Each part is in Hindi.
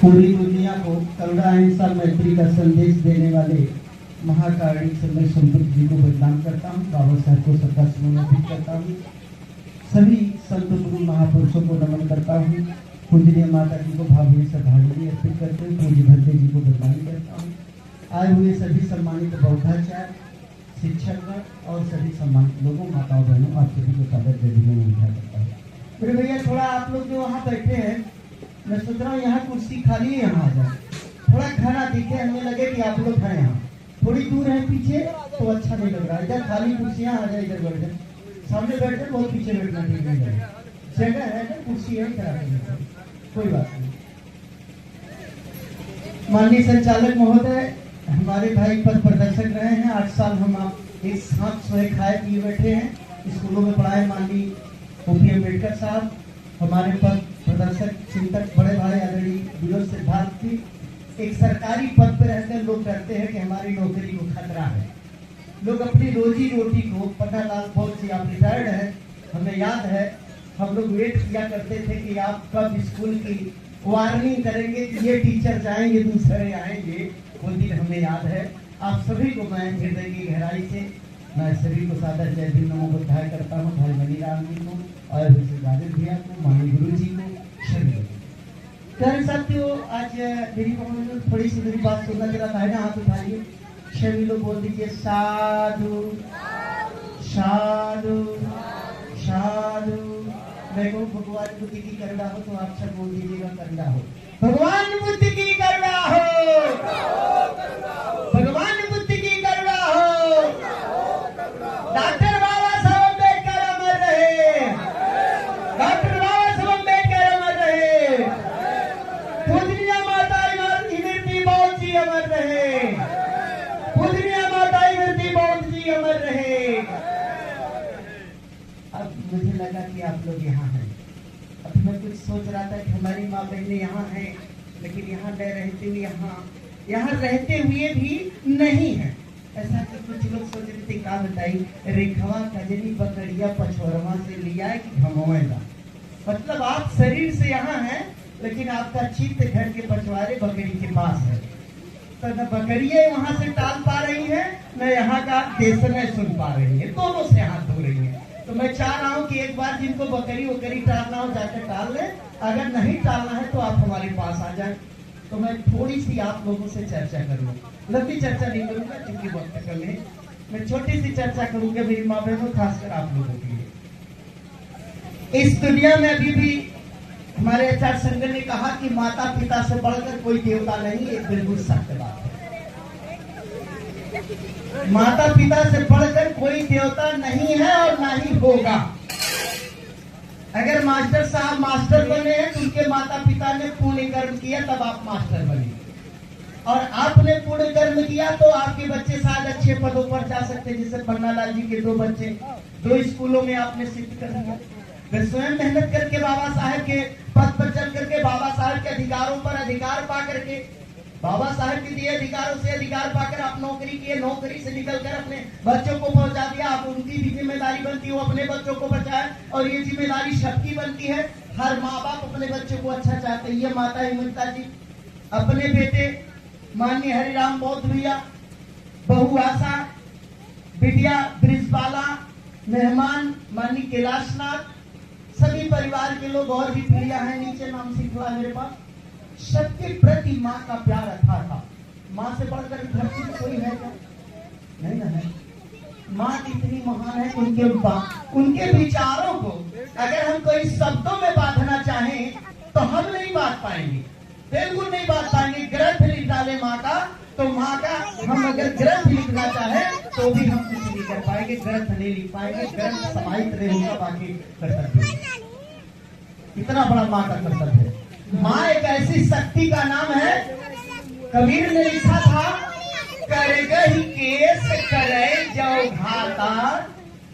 पूरी दुनिया को करुणा अहिंसा मैत्री का संदेश देने वाले महाकारुणिक समय संत जी को बदनाम करता हूँ। बाबा साहब को श्रद्धासुमन अर्पित करता हूँ। सभी संत गुरु महापुरुषों को नमन करता हूँ। पूजनीय माता जी को भावभीनी श्रद्धांजलि अर्पित करते हुए पूज्य भंते जी को बदनाम करता हूँ। आए हुए सभी सम्मानित बौद्धाचार्य, शिक्षक और सभी सम्मानित लोगों, माताओं, बहनों, आप सभी को सादर जय में उठा करता हूँ। मेरे भैया थोड़ा आप लोग जो वहाँ बैठे हैं, मैं सोच रहा हूँ यहाँ कुर्सी खाली है, यहाँ आ जाए, थोड़ा खाना दिखे, हमें लगे कि आप लोग हैं यहाँ। थोड़ी दूर है पीछे तो अच्छा नहीं लग रहा है। इधर खाली कुर्सियाँ आ जाए, इधर बैठ जाए, सामने बैठ जाए, बहुत पीछे बैठना ठीक नहीं है। जगह है ना, कुर्सी है, खराब कोई बात नहीं। माननीय संचालक महोदय, हमारे भाई पद प्रदर्शक रहे हैं। 8 साल हम आप एक साथ सोए खाए पिए बैठे हैं, स्कूलों में पढ़ाए। माननीय ओपी अम्बेडकर साहब हमारे पद प्रदर्शक, चिंतक, बड़े भाई आदरणीय विनोद सिद्धार्थ जी। एक सरकारी पद पर रहकर लोग डरते हैं कि हमारी नौकरी को खतरा है। लोग अपनी रोजी रोटी को, पन्नालाल बहुत सी आप रिटायर्ड है, हमें याद है हम लोग वेट किया करते थे कि आप कब स्कूल की वार्निंग करेंगे कि ये टीचर जाएंगे, दूसरे आएंगे। वो दिन हमें याद है। आप सभी को मैं हृदय की गहराई से मैं सभी को सादर जय भीम नमो बुद्धाय करता हूँ। भाई मनीराम जी को और राजेश भैया को, माननीय गुरु जी को, सभी कर सकते हो। आज मेरी थोड़ी सी मेरी बात सुनना जरा है ना, हाथ उठाइए, सभी लोग बोल दीजिए साधु साधु साधु। मैं कहूँ भगवान बुद्ध की करुणा हो तो आप सब बोल दीजिएगा करुणा हो। भगवान बुद्ध की करुणा हो, भगवान बुद्ध की करुणा हो। डॉक्टर बाबा साहब अम्बेडकर अमर रहे, डॉक्टर बाबा साहब अम्बेडकर अमर रहे। पूजनीय माता इमरती बौद्ध जी अमर रहे, पूजनीय माता इमरती बौद्ध जी अमर रहे। अब मुझे लगा कि आप लोग यहाँ हैं। अब मैं कुछ सोच रहा था कि हमारी माँ बहनें यहाँ हैं, लेकिन यहाँ न रहते हुए यहाँ रहते हुए भी नहीं है। ऐसा कि कुछ लोग सोच रहे थे, क्या बताई रेखवा कजरी बकरिया पछोरवा से लिया है कि घमोएगा। मतलब आप शरीर से यहाँ हैं, लेकिन आपका चित्त घर के पछवारे बकरी के पास है। तो न बकरियां वहां से टाल पा रही है, न यहाँ का देशने सुन पा रही है, दोनों से हाथ धो रही है। तो मैं चाह रहा हूँ कि एक बार जिनको बकरी वकरी टालना हो जाकर टाल ले, अगर नहीं टालना है तो आप हमारे पास आ जाए। तो मैं थोड़ी सी आप लोगों से चर्चा करूँ, लंबी चर्चा नहीं करूंगा क्योंकि वक्त कल है। मैं छोटी सी चर्चा करूंगा मेरी माँ बहनों, खासकर आप लोगों के लिए। इस दुनिया में अभी भी हमारे आचार्य संघ ने कहा कि माता पिता से बढ़कर कोई देवता नहीं, एक बिल्कुल सत्य बात है। माता पिता से बढ़कर कोई देवता नहीं है और ना ही होगा। अगर मास्टर साहब मास्टर बने हैं तो उनके माता पिता ने पुण्य कर्म किया, तब आप मास्टर बने, और आपने पुण्य कर्म किया तो आपके बच्चे शायद अच्छे पदों पर जा सकते हैं। जैसे पन्नालाल जी के 2 बच्चे 2 स्कूलों में आपने सिद्ध कर दिया। फिर स्वयं मेहनत करके बाबा साहब के पद पर चल करके, बाबा साहब के अधिकारों पर अधिकार पा करके, बाबा साहब के दिए अधिकारों से अधिकार पाकर आप नौकरी किए, नौकरी से निकलकर अपने बच्चों को पहुंचा दिया। आप उनकी भी जिम्मेदारी बनती है, वो अपने बच्चों को बचाए, और ये जिम्मेदारी सबकी बनती है। हर माँ बाप अपने बच्चों को अच्छा चाहते हैं। ये माता हिमंता जी अपने बेटे माननीय हरिराम बौद्ध भैया, बहू आशा, बिटिया ब्रिजबाला, मेहमान माननीय कैलाशनाथ, सभी परिवार के लोग और भी प्रिया है, नीचे नाम सिखला मेरे पास। सबके प्रति माँ का प्यार अथाह था। माँ से बढ़कर धरती में कोई है क्या? नहीं ना है। माँ इतनी महान है कि उनके विचारों को अगर हम कोई शब्दों में बांधना चाहें तो हम नहीं बांध पाएंगे, बिल्कुल नहीं बांध पाएंगे। ग्रंथ लिख डाले माँ का, तो माँ का हम अगर ग्रंथ लिखना चाहे तो भी हम कुछ नहीं कर पाएंगे, ग्रंथ नहीं लिख पाएंगे, ग्रंथ समाहित नहीं होगा। बाकी कर्तव्य, इतना बड़ा माँ का कर्तव्य है। माँ एक ऐसी शक्ति का नाम है। कबीर ने लिखा था, कर गही केस करे जो घाता,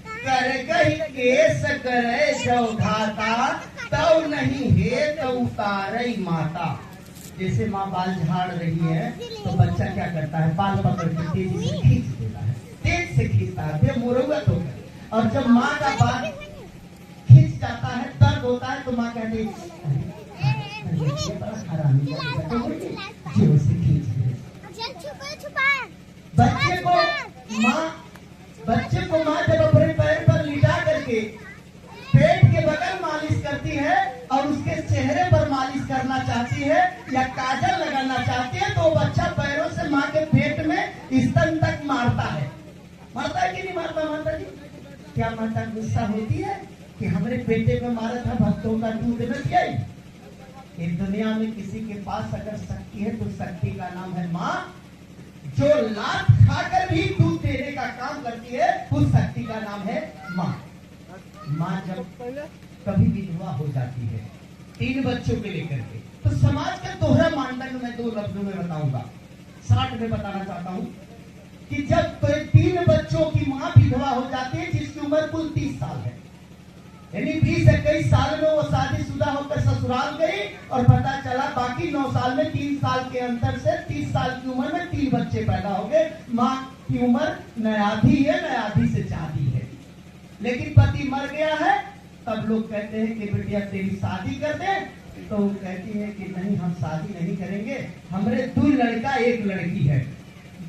कर गही केस करे जो घाता, तो नहीं है तो उतारे माता। जैसे माँ बाल झाड़ रही है तो बच्चा क्या करता है, बाल पकड़ के तेजी से खींच देता है, तेज से खींचता है, मुरौवत होकर। और जब माँ का बाल खींच जाता है, दर्द होता है, तो माँ कहती है ये बड़ा हरामी जोर से खींच दे। बच्चे को माँ जब अपने पैर पर लिटा करके पेट के बगल मालिश करती है और उसके चेहरे पर मालिश करना चाहती है या काजल लगाना चाहती है, तो बच्चा पैरों से माँ के पेट में स्तन तक मारता है। मारता है कि नहीं मारता? माता जी, क्या माता गुस्सा होती है कि हमारे बेटे में मारा था भक्तों का दूध न दिया? इस दुनिया में किसी के पास अगर शक्ति है तो शक्ति का नाम है माँ। जो लात खाकर भी दूध देने का काम करती है उस शक्ति का नाम है माँ। माँ जब कभी विधवा हो जाती है 3 बच्चों के लेकर के, तो समाज का दोहरा मानदंड मैं 2 लफ्जों में बताऊंगा, शॉर्ट में बताना चाहता हूँ कि जब 3 बच्चों की माँ विधवा हो जाती है जिसकी उम्र कुल 30 साल है, यानी 20-21 साल में वो शादीशुदा होकर ससुराल गई और पता चला बाकी 9 साल में 3 साल के अंतर से 30 साल की उम्र में 3 बच्चे पैदा हो गए। माँ की उम्र न आधी है न आधी से ज्यादा है, लेकिन पति मर गया है। तब लोग कहते हैं कि बेटिया तेरी शादी कर दे, तो वो कहती है कि नहीं, हम शादी नहीं करेंगे, हमारे 2 लड़का 1 लड़की है,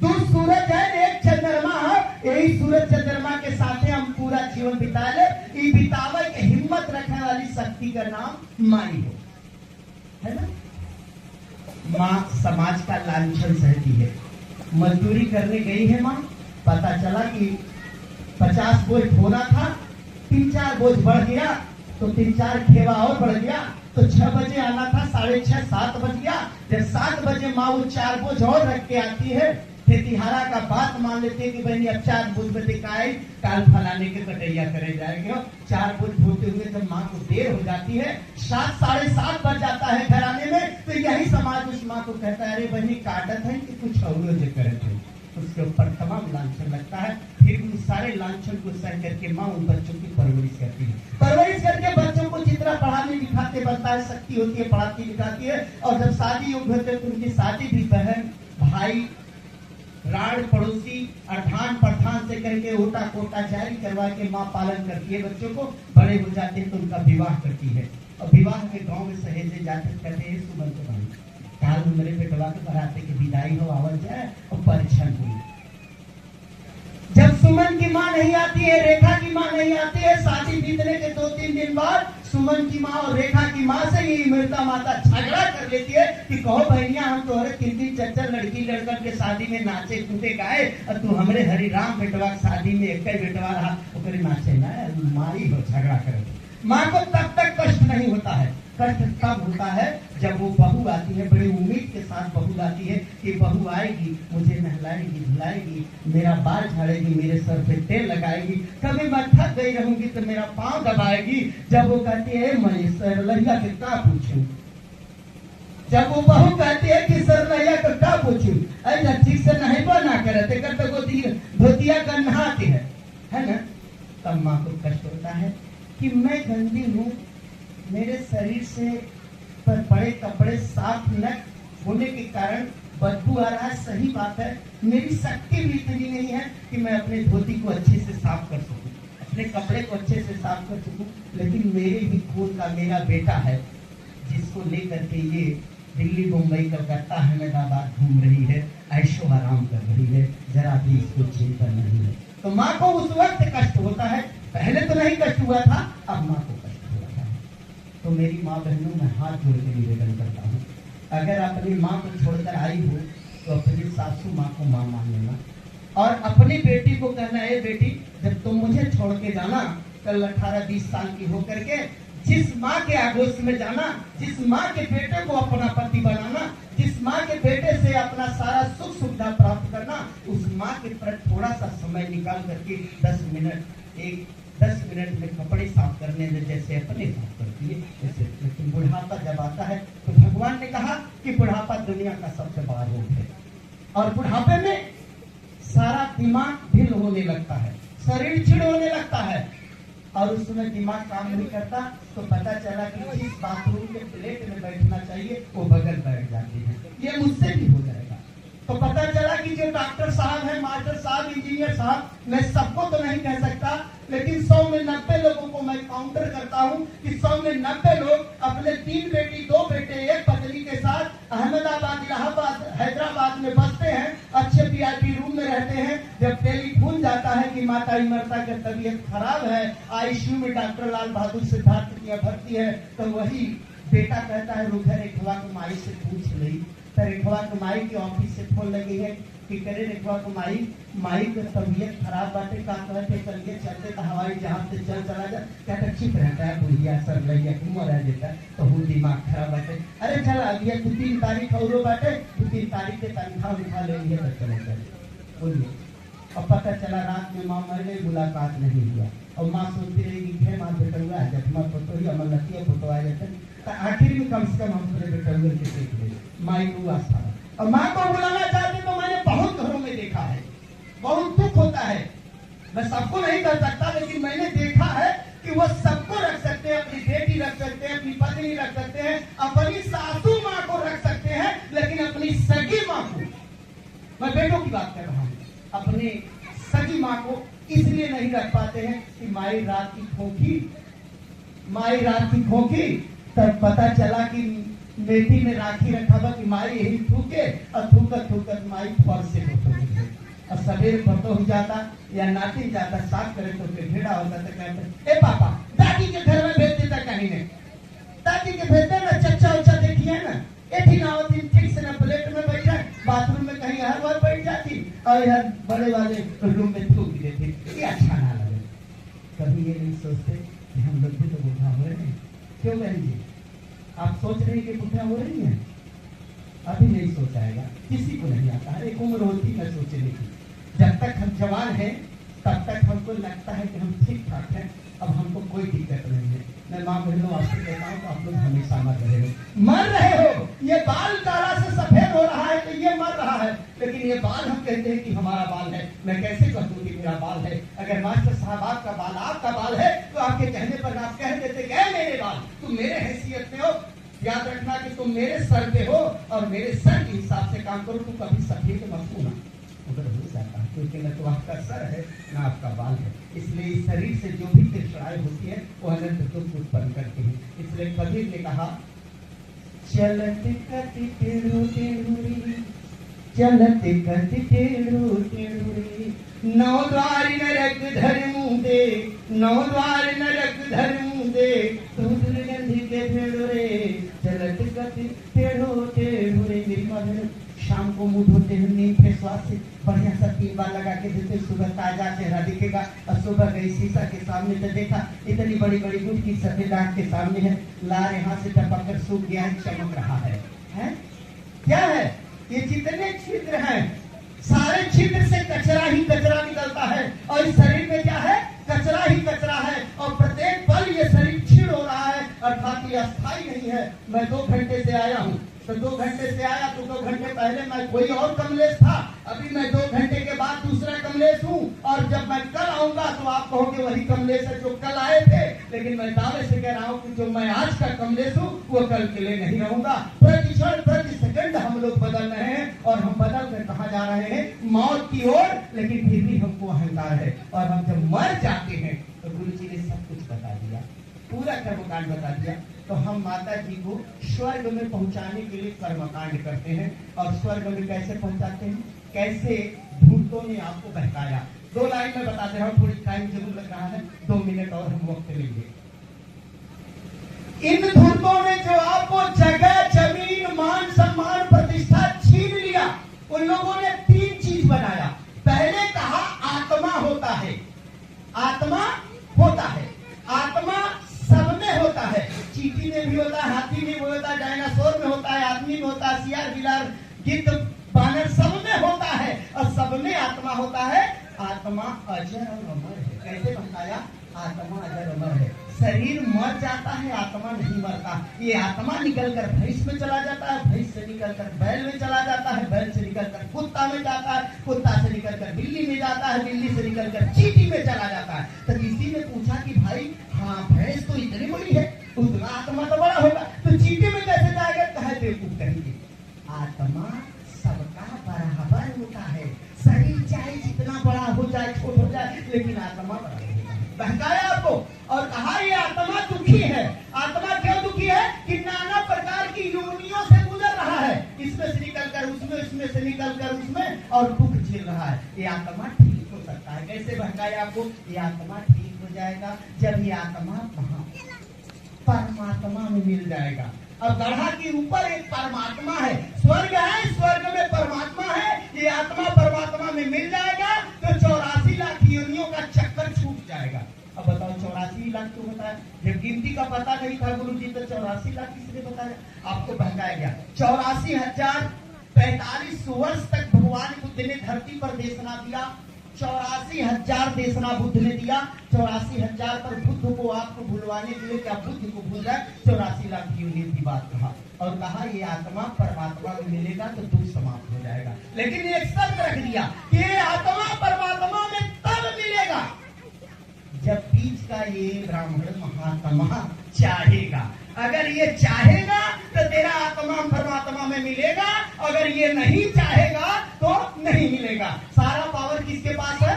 2 सूरज है 1 चंद्रमा है, यही सूरज चंद्रमा के साथ हम पूरा जीवन बिता ले। बितावे के हिम्मत रखने वाली शक्ति का नाम माई हो, है ना। माँ समाज का लांछन सहती है। मजदूरी करने गई है माँ, पता चला कि 50 बोझ ढोना था, 3-4 बोझ बढ़ गया, तो 3-4 खेवा और बढ़ गया, तो 6 बजे आना था, 6:30 7 बज गया। जब 7 बजे माँ वो 4 बोझ और रख के आती है, खेतिहारा का बात मान लेते कि बहनी अब 4 बोझ में दिखाई, काल फलाने के कटैया करे जाएंगे। 4 बोझ ढोते हुए जब माँ को देर हो जाती है, 7 साढ़े 7 बज जाता है घराने में, तो यही समाज उस माँ को कहता है, अरे बहनी काटत है कि कुछ और जो करत है। उसके ऊपर तमाम लांछन लगता है। फिर उन सारे लांछन को सह करके माँ उन बच्चों की परवरिश करती है। परवरिश करके बच्चों को जितना पढ़ाने लिखाते बनता है, शक्ति होती है, पढ़ाती लिखाती है। और जब शादी योग्य होते तो उनकी शादी भी बहन भाई राड़ पड़ोसी अर्थान प्रधान से करके ओटा कोटा जारी करवा के माँ पालन करती है बच्चों को। बड़े हो जाते हैं तो उनका विवाह करती है, और विवाह के गांव में सहेजे जाते कहते हैं सुमन के भाई काल मेरे बेटवा के बराते की विदाई हो आवल जाए और परीक्षण हुई। जब सुमन की माँ नहीं आती है, रेखा की माँ नहीं आती है, शादी बीतने के 2-3 दिन बाद सुमन की माँ और रेखा की माँ से ये मृता माता झगड़ा कर लेती है कि कहो बहनिया हम तो 3 चच्चर लड़की लड़कन के शादी में नाचे कूदे गाए, और तू हमरे हरिराम बेटवा शादी में एक बेटवा रहा ओकरे नाचे ना मारी हो झगड़ा करे। माँ को तब तक कष्ट नहीं होता है, कष्ट तब होता है जब वो बहू आती है, बड़ी उम्मीद के साथ बहू आती है कि बहू आएगी, मुझे नहलाएगी धुलाएगी, मेरा बाल झाड़ेगी, मेरे सर पे तेल लगाएगी, कभी मैं थक गई रहूंगी तो मेरा पाँव दबाएगी। जब वो कहती है मैं सरलैया के क्या पूछूं, जब वो बहू कहती है कि सरलैया को क्या पूछूं, ऐसा ठीक से नहीं बना करते करते धोतिया का नहाती है ना, तब माँ को कष्ट होता है कि मैं गंदी हूँ, मेरे शरीर से पर बड़े कपड़े साफ न होने के कारण बदबू आ रहा है। सही बात है, मेरी शक्ति भी इतनी नहीं है कि मैं अपने धोती को अच्छे से साफ कर सकूं, अपने कपड़े को अच्छे से साफ कर सकूं, लेकिन मेरे ही खून का मेरा बेटा है जिसको लेकर के ये दिल्ली मुंबई कलकत्ता अहमदाबाद घूम रही है, ऐशो आराम कर रही है, जरा भी इसको चिंता नहीं है। तो माँ को उस वक्त कष्ट होता है, पहले तो नहीं कष्ट हुआ था, अब माँ को कष्ट होता है। तो मेरी माँ बहनों में हाथ जोड़ के निवेदन करता हूँ, अगर अपनी माँ को छोड़कर आई हो तो अपनी सासू माँ को माँ मान लेना, और अपनी बेटी को कहना है बेटी जब तुम मुझे छोड़ के जाना, कल 18-20 साल की होकर के जिस माँ के आगोश में जाना, जिस माँ के बेटे को अपना पति बनाना, जिस माँ के बेटे से अपना सारा सुख सुविधा प्राप्त करना, उस माँ के प्रति थोड़ा सा समय निकाल करके 10 मिनट में कपड़े साफ करने में जैसे अपने साफ करती है वैसे। लेकिन बुढ़ापा जब आता है तो भगवान ने कहा कि बुढ़ापा दुनिया का सबसे बड़ा रोग है, और बुढ़ापे में सारा दिमाग ढील होने लगता है, शरीर चिड़ होने लगता है, और उस समय दिमाग काम नहीं करता। तो पता चला कि जिस बाथरूम के प्लेट में बैठना चाहिए वो बगल बैठ जाती है। ये मुझसे भी हो जाएगा। तो पता चला कि जो डॉक्टर साहब है, मास्टर साहब, इंजीनियर साहब, मैं सबको तो नहीं कह सकता, लेकिन 100 में 90 लोगों को मैं काउंटर करता हूँ कि 100 में 90 लोग अपने 3 बेटी 2 बेटे 1 माता इमरता की तबीयत खराब है, आईसीयू में डॉक्टर लाल बहादुर सिद्धार्थ की भर्ती है, तो वही बेटा कहता है रुखे रेखवा को माई से पूछ ली। तो रेखवा को माई के ऑफिस से फोन लगी है कि करे रेखवा को माई की तबीयत खराब बाटे, का कहते चलिए चलते तो हवाई जहाज से चला जा। कहता चुप रहता है बुढ़िया सर लैया घूम रह देता तो हूँ दिमाग खराब बाटे। अरे चला अभी 2-3 तारीख और बाटे, 2-3 तारीख के तनख्वाह उठा ले लिए तो चले चले बोलिए। और पता चला रात में माँ मर गई, मुलाकात नहीं हुआ और माँ सोचती रही कि फिर माँ बेटा हुआ है जब माँ फोटो ही अमर लतिया फोटो आ जाते तो आखिर में कम से कम हम पूरे बेटा हुए के देख ले माई को आस्था। और माँ को बुलाना चाहते तो मैंने बहुत घरों में देखा है, बहुत दुख होता है। मैं सबको नहीं कर सकता लेकिन मैंने देखा है कि वो सबको रख सकते हैं, अपनी बेटी रख सकते हैं, अपनी पत्नी रख सकते हैं, अपनी सासू माँ को रख सकते हैं, लेकिन अपनी सगी माँ को, मैं बेटों की बात कर रहा हूँ, अपने सगी माँ को इसलिए नहीं रख पाते हैं कि माई रात की खोखी तब पता चला कि बेटी में राखी रखा हुआ कि माई यही थूके और थूकत माई फर से और सवेरे फोटो हो जाता या नाटी जाता साफ करे तो फिर भेड़ा होता तो कहते ए पापा दादी के घर में भेज देता, कहीं नहीं दादी के भेजते ना, चच्चा उच्चा देखिए ना एठी ना होती ठीक से ना प्लेट में बैठ जाए, बाथरूम में कहीं हर बार बैठ जाती और यार बड़े वाले रूम में थूक देती, ये अच्छा ना लगे। कभी ये नहीं सोचते कि हम लोग भी तो बूढ़ा हो रहे हैं। क्यों बहन जी आप सोच रहे हैं कि बूढ़ा हो रही हैं? अभी नहीं सोचाएगा, किसी को नहीं आता है, एक उम्र होती है सोचने की। जब तक हम जवान हैं तब तक हमको लगता है कि हम ठीक ठाक हैं, अब हमको कोई दिक्कत नहीं है। मैं माँ बहनों आपसे कहता हूँ तो आप लोग हमेशा मर रहे हो। ये बाल काला से सफेद हो रहा है तो ये मर रहा है, लेकिन ये बाल हम कहते हैं कि हमारा बाल है। मैं कैसे कह दूं कि मेरा बाल है? अगर मास्टर साहब आपका बाल आपका बाल है तो आपके कहने पर आप कह देते कि मेरे बाल, तुम मेरे हैसियत में हो, याद रखना कि तुम मेरे सर पे हो और मेरे सर के हिसाब से काम करो, तुम कभी सफेद मत होना। उधर हो जाता है क्योंकि न तो आपका सर है न आपका बाल है, इसलिए इस शरीर से जो भी तृष्णाएं होती है वो अनंत दुख उत्पन्न करती है। इसलिए कबीर ने कहा चलत कति टेढ़ो टेढ़ुरी, चलत कति टेढ़ो टेढ़ुरी, नौ द्वार नरक धर्मू दे, नौ द्वार नरक धर्मू दे, तू दुर्गंध के भेड़ो रे, चलत कति टेढ़ो टेढ़ुरी। मेरी माँ शाम को मुंह धोते हैं नीम फेस वॉश से बढ़िया सा 3 बार लगा के देते, सुबह ताजा चेहरा दिखेगा। और सुबह गई शीशा के सामने तो देखा इतनी बड़ी बड़ी गुटकी सफेद आंख के सामने है, लार यहाँ से टपक कर सूख गया है, चमक रहा है? क्या है ये? जितने छिद्र हैं सारे छिद्र से कचरा ही कचरा निकलता है और इस शरीर में क्या है? कचरा ही कचरा है और प्रत्येक पल ये शरीर क्षीण हो रहा है, अर्थात ये अस्थायी नहीं है। मैं 2 घंटे से आया हूँ तो 2 घंटे से आया तो 2 घंटे पहले मैं कोई और कमलेश था, अभी मैं 2 घंटे के बाद दूसरा कमलेश हूँ और जब मैं कल आऊंगा तो आप कहोगे वही कमलेश है जो कल आए थे। लेकिन मैं दावे से कह रहा हूँ कि जो मैं आज का कमलेश हूँ वो कल के लिए नहीं रहूंगा। प्रति क्षण प्रति सेकंड हम लोग बदल रहे हैं और हम बदल कर कहाँ जा रहे हैं? मौत की ओर। लेकिन फिर भी हमको अहंकार है और हम जब मर जाते हैं तो गुरु जी ने सब कुछ बता दिया, पूरा कर्मकांड बता दिया। तो हम माता जी को स्वर्ग में पहुंचाने के लिए कर्मकांड करते हैं। और स्वर्ग में कैसे पहुंचाते हैं? कैसे धूर्तों ने आपको बहकाया। 2 लाइन में बता दे रहा हूँ, थोड़ी टाइम जरूर लग रहा है, 2 मिनट और हम वक्त लेंगे। इन धूर्तों ने जो आपको जगह जमीन मान सम्मान प्रतिष्ठा छीन लिया, उन लोगों ने 3 चीज बनाया। पहले कहा आत्मा होता है, आत्मा होता है, आत्मा सब में होता है, चींटी में भी होता है, हाथी में भी होता है, डायनासोर में होता है, आदमी में होता है, सियार बिलार गिद्ध बानर सब में होता है और सब में आत्मा होता है। आत्मा अजर और अमर है। कैसे बताया? आत्मा अजर अमर है। शरीर मर जाता है, आत्मा नहीं मरता। ये आत्मा निकलकर भैंस में चला जाता है, भैंस से निकलकर बैल में चला जाता है, बैल से निकलकर कुत्ता में जाता है, कुत्ता से निकलकर बिल्ली में जाता है, बिल्ली से निकलकर चींटी में चला जाता है। तो किसी ने पूछा कि भाई हाँ भैंस तो इतनी बड़ी है, उसका आत्मा तो बड़ा होगा, तो चींटी में कैसे जाएगा? कहे बेवकूफ कहेंगे। आत्मा सबका बराबर होता है। शरीर चाहे जितना बड़ा हो जाए, छोट हो जाए, लेकिन आत्मा बड़ा होता है। बहकाया आपको और कहा ये आत्मा दुखी है। आत्मा क्यों दुखी है? कि नाना प्रकार की योनियों से गुजर रहा है, इसमें से निकलकर उसमें, उसमें से निकलकर उसमें, और दुख झेल रहा है। ये आत्मा ठीक हो सकता बहकाता है। कैसे बहकाए आपको? ये आत्मा ठीक हो जाएगा जब ये आत्मा परमात्मा में मिल जाएगा। अब गढ़ा के ऊपर एक परमात्मा है, स्वर्ग है, स्वर्ग में परमात्मा है, ये आत्मा परमात्मा में मिल जाएगा तो 84 लाख योनियों का चक्कर छूट जाएगा। अब बताओ 84 लाख क्यों बताया? जब गिनती का पता नहीं था गुरु जी तो 84 लाख किसने बताया? आपको बहकाया गया। 84,045 वर्ष तक भगवान बुद्ध ने धरती पर देशना दिया। 84,000 देशना बुद्ध ने दिया। 84,000 पर बुद्ध को आपको भूलवाने के लिए क्या बुद्ध को भूल जाए? 84 लाख योनियों की बात कहा और कहा ये आत्मा परमात्मा में मिलेगा तो दुख समाप्त हो जाएगा। लेकिन एक शर्त रख दिया कि ये आत्मा परमात्मा में तब मिलेगा जब बीच का ये ब्राह्मण महात्मा चाहेगा। अगर ये चाहेगा तो तेरा आत्मा परमात्मा में मिलेगा, अगर ये नहीं चाहेगा तो नहीं मिलेगा। सारा पावर किसके पास है?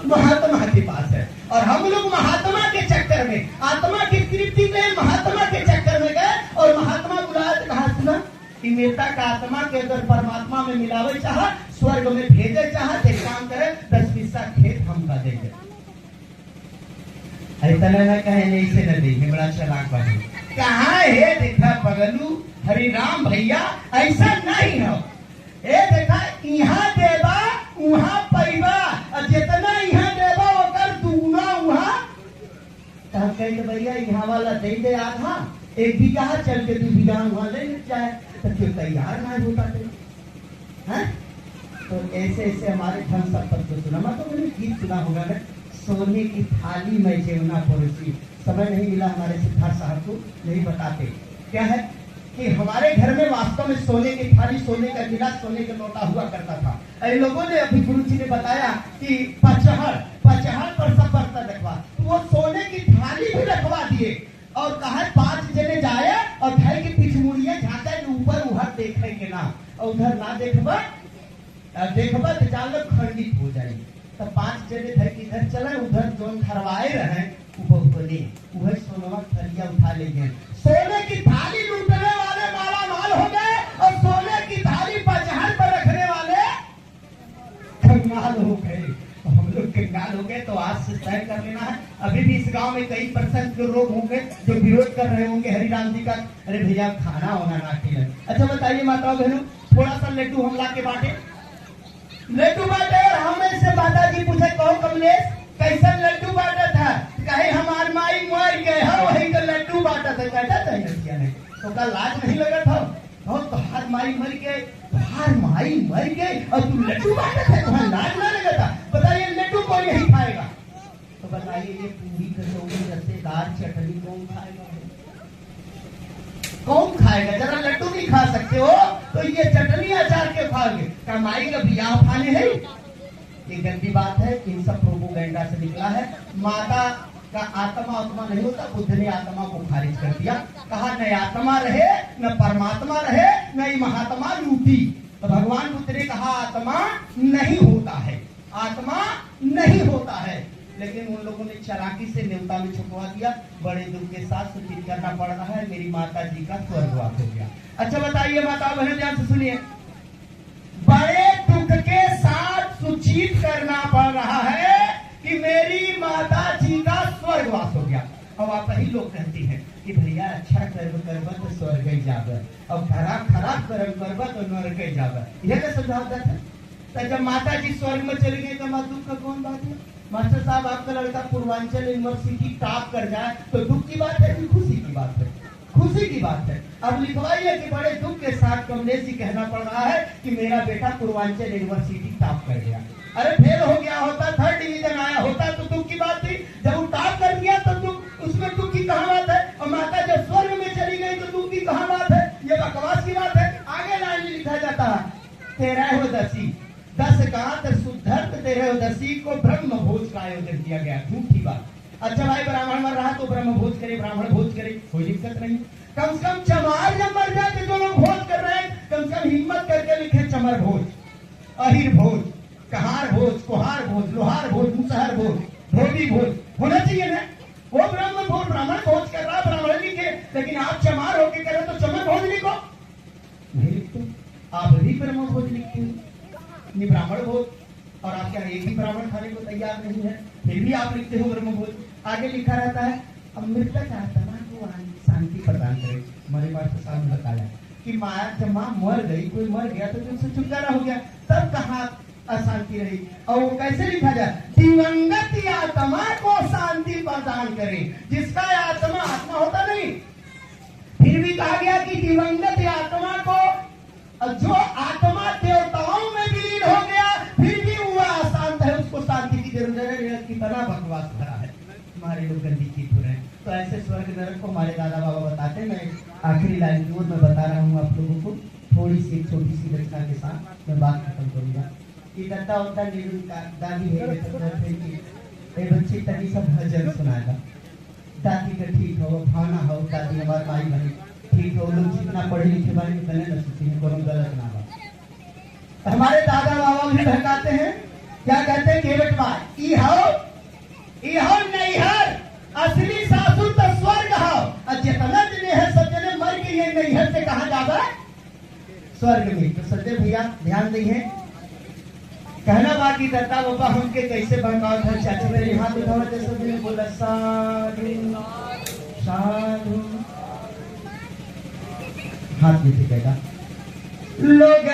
महात्मा के पास है। और हम लोग महात्मा के चक्कर में, आत्मा की तृप्ति में महात्मा के चक्कर में गए और महात्मा बुलाया तो कहा सुना कि मेता का आत्मा के अगर परमात्मा में मिलावे चाह, स्वर्ग में भेजे चाह, तो काम करे 10 पैसा खेत हमका देंगे। ऐसा न कहे नहीं से न देंगे, बड़ा चालाक बात कहाँ है? देखा बगलू हरिराम भैया ऐसा नहीं हो। ए देखा यहाँ देवा वहाँ पैबा, और जितना यहाँ देवा ओकर दुगुना वहाँ कहे तो भैया यहाँ वाला दे दे आधा, 1 बीघा चल के 2 बीघा वहाँ ले जाए तो क्यों तैयार ना होता है? तो ऐसे ऐसे हमारे धन संपत्ति सुना, मतलब मैंने गीत सुना होगा ना, सोने की थाली में जेवना परोसी। समय नहीं मिला हमारे सिद्धार्थ साहब को, नहीं बताते क्या है कि हमारे घर में वास्तव में सोने की थाली, सोने का गिलास, सोने का लोटा हुआ करता था। इन लोगों ने अभी गुरु जी ने बताया कि पचहड़ पर सब बर्तन रखवा, तो वो सोने की थाली भी रखवा दिए और कहा 5 जने जाए और घर की पिछमुड़िया झांका ऊपर उधर देखेंगे ना, और उधर ना देखबा तो जान लो खंडित हो जाएगी। तो 5 जने घर की घर चले, उधर जो खरवाए रहे वह सोनवा थलिया उठा ले गए। सोने की थाली लूटने वाले माला माल हो गए और सोने की थाली पचहड़ पर रखने वाले कंगाल हो गए। तो हम लोग कंगाल हो गए तो आज से तय कर लेना है। अभी भी इस गांव में कई % के लोग होंगे जो विरोध कर रहे होंगे हरिराम जी का, अरे भैया खाना होना ना खिलाए। अच्छा बताइए माताओं बहनों, थोड़ा सा लड्डू हमला के बाटे, लड्डू बाटे। और हमें से माता जी पूछे कहो कमलेश कैसा लड्डू बांटा था? कहे हमार माई मर गए हो वही का लड्डू बांटा था। कहता था नहीं तो का लाज नहीं लगा था? तो हर माई मर गए, हर माई मर गए और तू लड्डू बांटा था, तुम्हारा लाज ना लगा था? बताइए लड्डू कौन नहीं खाएगा? तो बताइए ये पूरी कचौड़ी रसेदार चटनी कौन खाएगा? कौन खाएगा? जरा लड्डू नहीं खा सकते हो तो ये चटनी अचार के खाओगे? कमाई का बियाह खाने है? ये गंदी बात है, इन सब प्रोपोगेंडा से निकला है। माता का आत्मा नहीं होता, बुद्ध ने आत्मा को खारिज कर दिया, कहा न आत्मा रहे न परमात्मा रहे न महात्मा लूटी। तो भगवान बुद्ध ने कहा आत्मा नहीं होता है, आत्मा नहीं होता है। लेकिन उन लोगों ने चालाकी से न्योता में छुपवा दिया। बड़े दुख के साथ सूचित करना पड़ रहा है, मेरी माता जी का स्वर्गवास हो गया। अच्छा बताइए माता बहन ध्यान से सुनिए, बड़े दुख के साथ सूचित करना पड़ रहा है कि मेरी माता जी का स्वर्गवास हो गया। अब आप ही लोग कहती हैं कि भैया अच्छा कर्म करबा तो स्वर्ग ही जाबे, अब खराब कर्म करबा तो नरक ही जाबे। यह क्या समझावता है? तो जब माता जी स्वर्ग में चली गई तो दुख का कौन बात है? मास्टर साहब आपका लड़का पूर्वांचल यूनिवर्सिटी टॉप कर जाए तो दुख की बात है कि खुशी की बात है? खुशी की बात है। अब लिखवाइए कि बड़े दुख के साथ कमलेश जी कहना पड़ रहा है कि मेरा बेटा पूर्वांचल यूनिवर्सिटी टॉप कर गया। अरे फेल हो गया होता, 3rd डिवीजन आया होता तो दुख की बात थी। जब वो टॉप कर दिया तो दुख, उसमें दुख की कहाँ बात है? और माता जब स्वर्ग में चली गई तो दुख की कहाँ बात है? ये बकवास की बात है। आगे लाइन में लिखा जाता है 13वीं 10 गांठ शुद्धर्थ 13वीं को ब्रह्म भोज का आयोजन किया गया। झूठी बात। अच्छा भाई ब्राह्मण मर रहा तो ब्रह्म भोज करे, ब्राह्मण भोज करे, कोई दिक्कत नहीं। कम से कम चमार जब मर जाते जो लोग भोज कर रहे हैं, कम से कम हिम्मत करके लिखे चमर भोज, अहिर भोज, कहार भोज, कुहार भोज, लोहार भोज, मुसहर भोज, धोबी भोज होना चाहिए ना। वो ब्रह्म भोज ब्राह्मण भोज कर रहा, ब्राह्मण लिखे, लेकिन आप चमार होके करे तो चमर भोज लिखो, नहीं लिखते। आप भी ब्रह्म भोज लिखते हो, ब्राह्मण भोज। और आप क्या एक ही ब्राह्मण खाने को तैयार नहीं है, फिर भी आप लिखते हो ब्रह्मभोज। आगे लिखा रहता है अमृतक आत्मा को शांति प्रदान करे। हमारे पास तो सामने बताया कि जब माँ मर गई, कोई मर गया तो उससे छुटकारा हो गया, तब कहाँ अशांति रही। और वो कैसे लिखा जाए, दिवंगत आत्मा को शांति प्रदान करे। जिसका आत्मा आत्मा होता नहीं, फिर भी कहा गया कि दिवंगत आत्मा को, जो आत्मा देवताओं में विलीन हो गया फिर भी वो अशांत है, उसको शांति की जरूरत है। कितना बकवास भरा है, हमारे लोग गंदी चीज हो रहे हैं। तो ऐसे स्वर्ग नरक को हमारे दादा बाबा बताते। मैं आखिरी लाइन की ओर मैं बता रहा हूँ आप लोगों को, थोड़ी सी छोटी सी रचना के साथ मैं बात खत्म करूंगा। कि दत्ता होता दादी है बच्चे तनी सब भजन सुनाएगा। दादी का ठीक हो, भाना हो, दादी हमारे भाई बहन ठीक हो, लोग जितना पढ़े लिखे बारे में कहने न सोचते हैं, कोनो गलत ना हो। हमारे दादा बाबा भी भटकाते हैं, क्या कहते हैं, केवट बात ई हो नैहर, असली सासुर तो स्वर्ग हो। और जितना जने है सब जने मर के ये नैहर से कहा जाता है, स्वर्ग में। तो सच्चे भैया ध्यान दिए, कहना बाकी दत्ता बाबा हमके कैसे भड़काओ था। चाचा मेरे हाथ उठाओ, जैसे मैंने बोला साधु साधु, हाथ नीचे कहेगा। लोग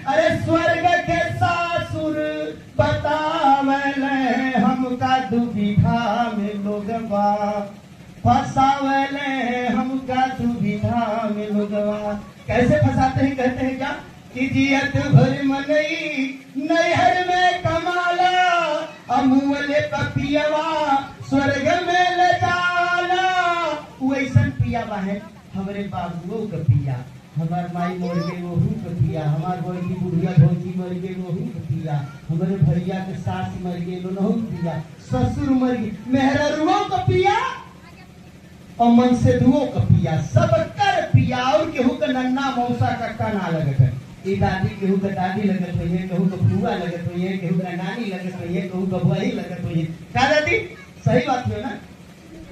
अरे स्वर्ग के सासुर बतावले हमका दुविधा में लोगवा, फसावले हमका दुविधा में लोगवा। कैसे फंसाते हैं, कहते हैं क्या कि जियत भर मनई नैहर में कमाला, अमुअले पपियवा स्वर्ग में ले जाला। वैसन पियावा है हमारे बाबुओं का पिया, हमार माई मर गए वहू का पिया, हमार बड़की बुढ़िया भौजी मर गए वहू का पिया, हमारे भैया के सास मर गए लोनहू पिया, ससुर मर गए मेहरुओं का पिया और मनसेदुओं का पिया, सब कर पिया। और केहू का नन्ना मौसा कक्का ना लगत है। ये दादी केहू का दादी लगत हुई है, केहू का फुआ लगत हुई है, केहू का नानी लगत हुई है, केहू का बुआई लगत हुई है। क्या दादी सही बात है ना,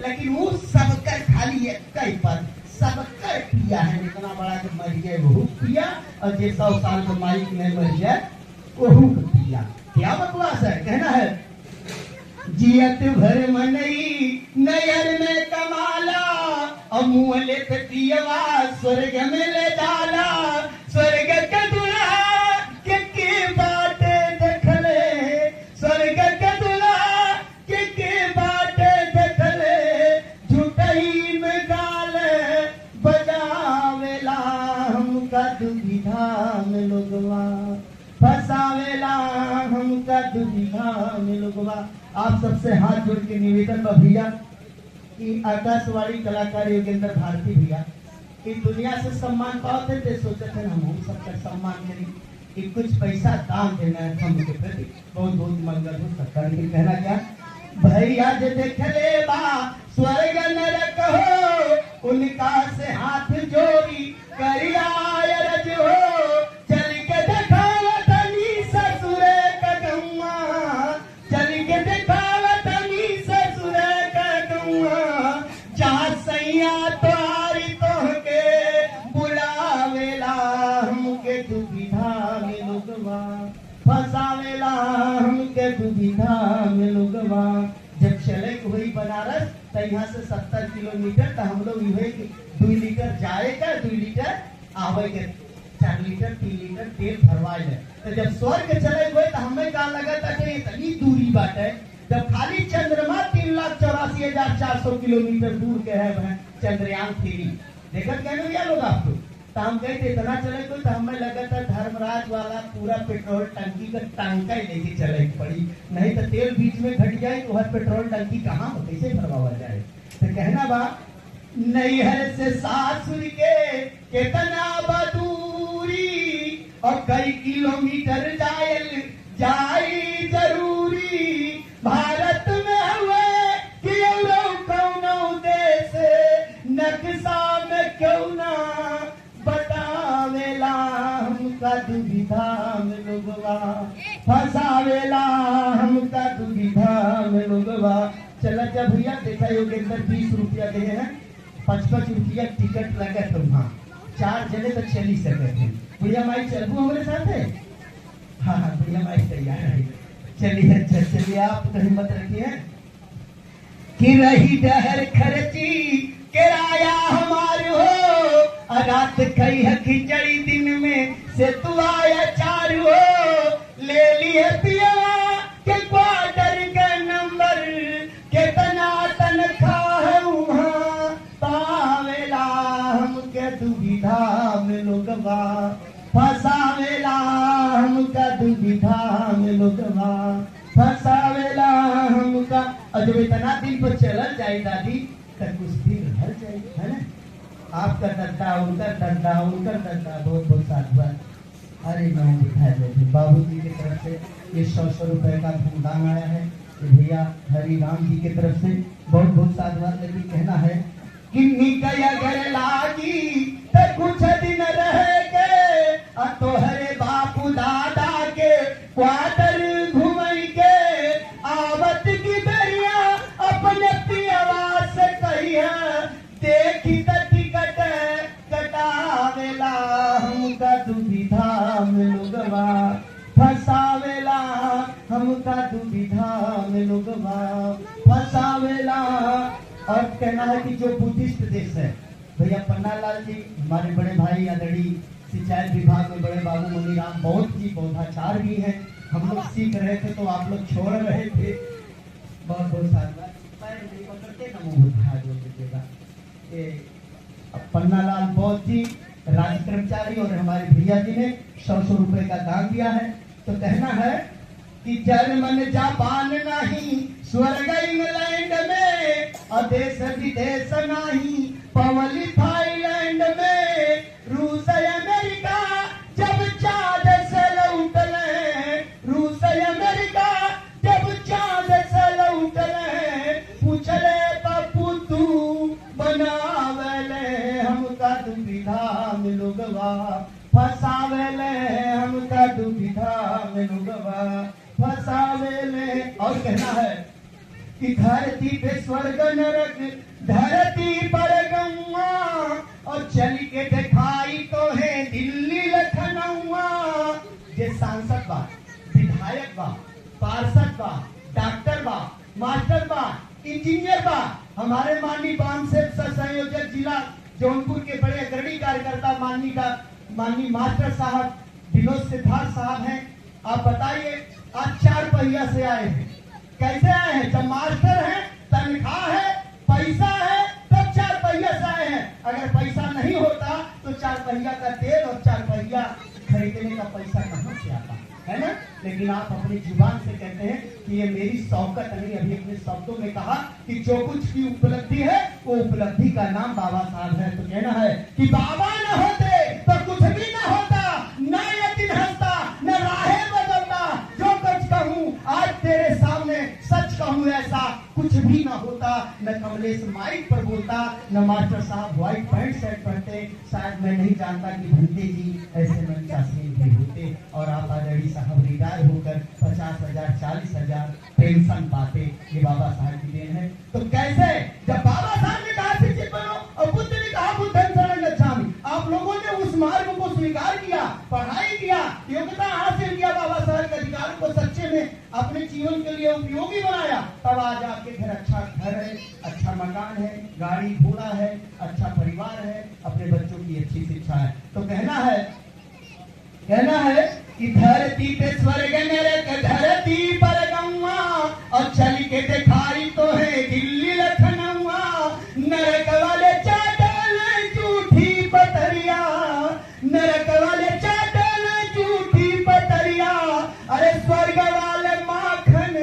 लेकिन वो सबकर खाली है कई पर सबकर पिया है। इतना बड़ा के मर गए वहू पिया, और जो 100 साल में माइक में मर जाए वहू का पिया। क्या बकवास है, कहना है जियत भर मनई नैहर में कमाला, अमुअले पे पियवा स्वर्ग में ले जाला। स्वर्ग के दुल्हा के बाटे देखले, स्वर्ग के दुल्हा के बाटे देखले, झूठई में गाल बजावेला हमका दुविधा में लोगवा, फसावेला हमका दुविधा में लोगवा। आप सबसे हाथ जोड़ के निवेदन बा भैया कि आकाशवाणी कलाकार योगेंद्र भारती भैया कि दुनिया से सम्मान पाते थे, सोचते थे हम सबका सम्मान करें कि कुछ पैसा दान देना है हम के प्रति। बहुत बहुत मंगल हो। सरकार की कहना क्या, भैया जे देखले बा स्वर्ग नरक हो, उनका से हाथ जोड़ी करिया अरज हो। चल के देखावत नी ससुरे का गौवा, चल के देखावत नी ससुरे का गौवा, जहाँ सैया तोहारी तोहके बुलावेला हमके दुविधा में लोगवा, फसावेला हमके दुविधा में लोगवा। जब चले हुई बनारस तो यहाँ से 70 किलोमीटर, तो हम लोग ये 2 लीटर जाएगा 2 लीटर आवेगा, 4 लीटर 3 लीटर तेल भरवाए है। तो जब स्वर्ग चले हुए तो हमें क्या लगा था कि इतनी दूरी बात है, जब खाली चंद्रमा 3,84,400 किलोमीटर दूर के है चंद्रयान 3 देखा क्या नहीं लोग आपको। तो हम कहते इतना चले कोई, तो हमें लगा था धर्मराज वाला पूरा पेट्रोल टंकी का टांका ही लेके चले पड़ी, नहीं तो तेल बीच में घट जाए तो हर पेट्रोल टंकी कहाँ कैसे भरवा जाए। तो कहना बा नैहर से सासुर के कितना बदूरी, और कई किलोमीटर जाई जरूरी। भारत में हुए कि कौनो देश नक्शा में क्यों ना बतावेला हमका दुविधा में लोगवा, फसावेला हमका दुविधा में लोगवा। चला जा भैया देखा योगेंद्र 20 रुपया दे हैं, 55 रुपया टिकट लगा तो वहाँ 4 जने तो चल ही सके थे। भैया माई चलबू हमारे साथ है? हाँ हाँ भैया माई तैयार है। चलिए अच्छा चलिए, आप तो हिम्मत रखिए। कि रही डहर खर्ची किराया हमार हो, रात कई है खिचड़ी दिन में से तू आया चार हो, ले लिए पिया के क्वार्टर का नंबर, कितना तनख्वाह है वहाँ पावेला हमके दुविधा में लोगवा, फसावेला हमका दुविधा में लोगवा, फसावेला हमका। और जब इतना दिन पर चलल जाए दादी तब कुछ दिन भर जाए, है ना? आपका दद्दा उनका दद्दा उनका दद्दा बहुत बहुत साधुवाद। अरे मैं दिखाई देती बाबू जी की तरफ से ये 100 रुपए का धूमधाम आया है, भैया हरि राम जी की तरफ से बहुत बहुत साधुवाद। लेकिन कहना है कि निकया घर लागी तो कुछ दिन रहेगे, तोहरे बापू दादा के क्वार्टर घुमई के, आवत की बेरिया अपने पियवा से कही है, देखी त टिकट कटावेला हमका दुविधा में लोगवा, फसावेला हमका दुविधा में लोगवा, फसावेला। और कहना है कि जो बुद्धिस्ट देश है, भैया पन्नालाल जी हमारे बड़े भाई आदरणीय सिंचाई विभाग में बड़े बाबू मुनीराम बहुत जी पौधाचार भी हैं, हम लोग सीख रहे थे तो आप लोग छोड़ रहे थे, बहुत बहुत साधुवाद। पन्नालाल बौद्ध जी राज्य कर्मचारी और हमारे भैया जी ने 100 रुपए का दान दिया है। तो कहना है कि जर्मन जापान नहीं स्वर्ग इंग्लैंड में, और देश विदेश नहीं पवली थाईलैंड में, रूस अमेरिका जब चाँद से लौटले, रूस अमेरिका जब चाँद से लौटले, पूछले पप्पू तू बनावेले हमका दुविधा में लोगवा, फसावेले हमका दुविधा में लोगवा, फसावेले। और कहना है कि धरती पे स्वर्ग नरक धरती पर गंगा, और चल के दिखाई तो है दिल्ली लखनऊआ। जे सांसद बा, विधायक बा, पार्षद बा, डॉक्टर बा, मास्टर बा, इंजीनियर बा, हमारे माननीय बांध से संयोजक जिला जौनपुर के बड़े अग्रणी कार्यकर्ता माननीय मास्टर साहब विनोद सिद्धार्थ साहब हैं। आप बताइए, आज 4 पहिया से आए हैं, कैसे आए हैं? जब मास्टर है, तनख्वाह है, पैसा है, तब 4 पहिया से आए हैं। अगर पैसा नहीं होता तो 4 पहिया का तेल और 4 पहिया खरीदने का पैसा कहाँ से आता है ना? लेकिन आप अपनी जुबान से कहते हैं कि ये मेरी शौकत नहीं। अभी अपने शब्दों में कहा कि जो कुछ की उपलब्धि है वो उपलब्धि का नाम बाबा साहब है। तो कहना है कि बाबा न होते तो कुछ भी न होता, न यतीम हंसता, न राहे बदलता, जो कुछ कहूँ आज तेरे सामने सच कहूँ ऐसा कुछ भी न होता, न कमलेश माइक पर बोलता, न मास्टर साहब व्हाइट पैंट शर्ट पहनते, शायद मैं नहीं जानता कि भंते जी ऐसे मनचासी भी होते, और आप आदरणीय साहब रिटायर होकर 50,000 40,000 पेंशन पाते। ये बाबा साहब की देन है। तो कैसे जब बाबा साहब ने कहा शिक्षित बनो और बुद्ध ने कहा बुद्धं शरणं गच्छामि, आप लोगों ने उस मार्ग को स्वीकार किया, पढ़ाई किया, योग्यता हासिल किया, बाबा साहब के अधिकारों को सच्चे में अपने जीवन के लिए उपयोगी बनाया, तब आज आपके घर अच्छा घर है, अच्छा मकान है, गाड़ी घोड़ा है, अच्छा परिवार है, अपने बच्चों की अच्छी शिक्षा है। तो कहना है कि धरती पे स्वर्ग नरक धरती पर गंगा, और चल के दिखाई तो है दिल्ली लखनऊआ, नरक वाले चाटल झूठी पतरिया, नरक वाले चाटल झूठी पतरिया, अरे स्वर्ग वाले माखन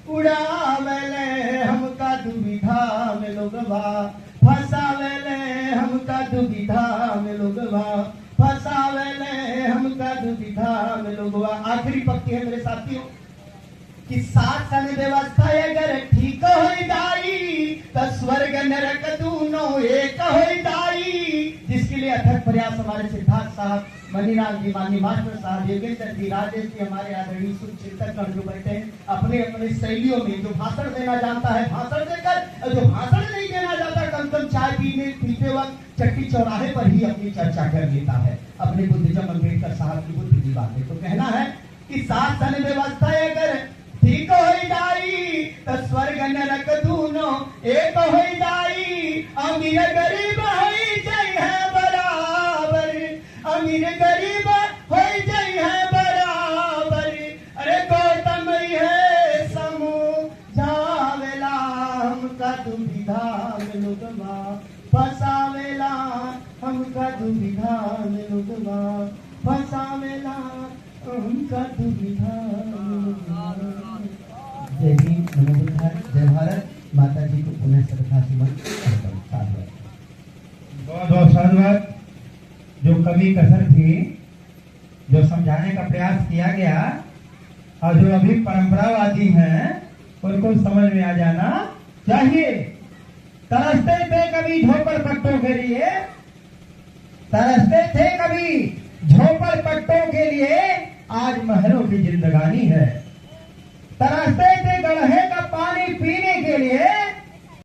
उड़ावेले हमका दुविधा में लोगवा, फसावेले हमका दुविधा में लोगवा, फसावेले हमका दुविधा में लोगवा। आखिरी पंक्ति है मेरे साथियों कि शासन व्यवस्था अगर ठीक हो जाई तो स्वर्ग नरक दोनों एक हो जाई, जिसके लिए अथक प्रयास हमारे सिद्धार्थ साहब मनीलाल जी, माननीय मास्टर साहब, योगेंद्र जी, राजेश जी, हमारे आदरणीय चिंतक गण जो बैठे हैं, अपने अपने शैलियों में जो भाषण देना जानता है भाषण देकर, और जो भाषण नहीं देना जानता कम कम चाय पीते वक्त चट्टी चौराहे पर ही अपनी चर्चा कर लेता है अपने बुद्धिज्म अम्बेडकर साहब की बुद्धि की बातें। तो कहना है कि शासन व्यवस्था अगर ठीक हो जाई तो स्वर्ग नरक दूनो एक हो जाई। अमीर गरीब हो जाई है बराबर, अमीर गरीब हो जाई है बराबर। अरे गौतम है समझावेला हमका दुविधा में लुगवा फसावेला, हमका दुविधा में लुगवा फसावेला, हमका दुविधा में लुगवा। जय भीम, नमो बुद्धाय, जय भारत माता जी को पुनः श्रद्धा सुमन अर्पण। बहुत बहुत साधुवाद। जो कमी कसर थी, जो समझाने का प्रयास किया गया और जो अभी परंपरावादी हैं उनको समझ में आ जाना चाहिए। तरसते थे कभी झोपड़ पट्टों के लिए, तरसते थे कभी झोपड़ पट्टों के लिए, आज महलों की जिंदगानी है। तरसते थे गढ़े